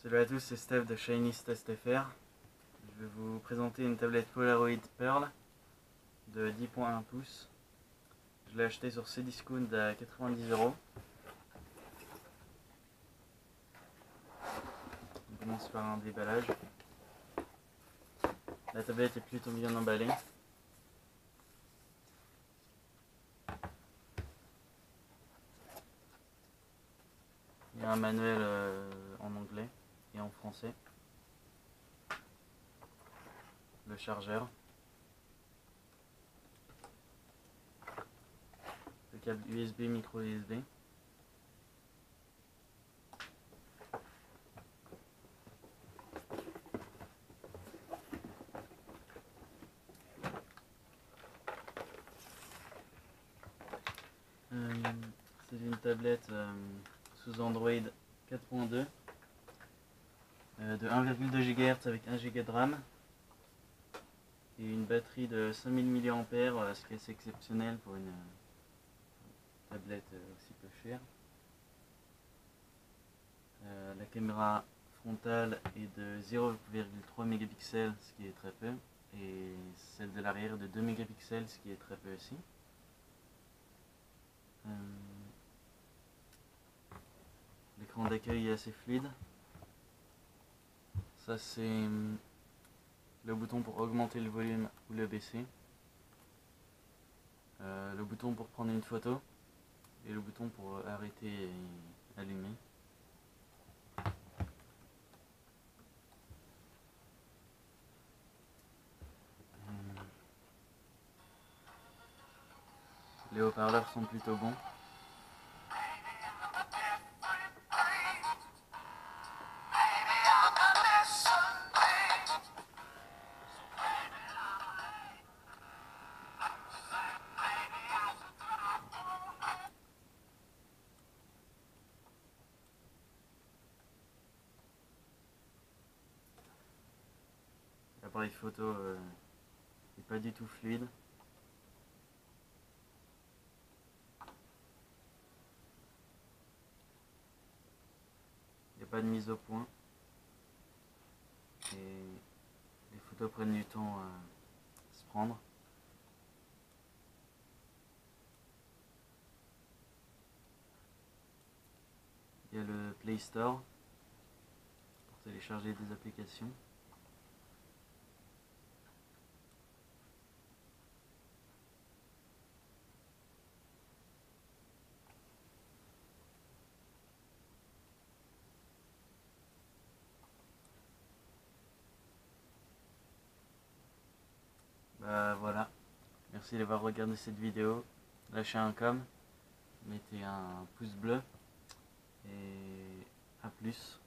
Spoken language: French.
Salut à tous, c'est Steph de Shinies Test FR. Je vais vous présenter une tablette Polaroid Pearl de 10.1 pouces. Je l'ai achetée sur Cdiscount à 90€. On commence par un déballage. La tablette est plutôt bien emballée. Il y a un manuel en anglais et en français. Le chargeur. Le câble USB, micro USB. C'est une tablette sous Android 4.2 de 1,2 GHz avec 1 Go de RAM et une batterie de 5000 mAh, ce qui est assez exceptionnel pour une tablette aussi peu chère. La caméra frontale est de 0,3 mégapixels, ce qui est très peu, et celle de l'arrière de 2 mégapixels, ce qui est très peu aussi. L'écran d'accueil est assez fluide. Ça, c'est le bouton pour augmenter le volume ou le baisser. Le bouton pour prendre une photo et le bouton pour arrêter et allumer. Les haut-parleurs sont plutôt bons. L'appareil photo n'est pas du tout fluide. Il n'y a pas de mise au point. Et les photos prennent du temps à se prendre. Il y a le Play Store pour télécharger des applications. Voilà, merci d'avoir regardé cette vidéo. Lâchez un com, mettez un pouce bleu et à plus.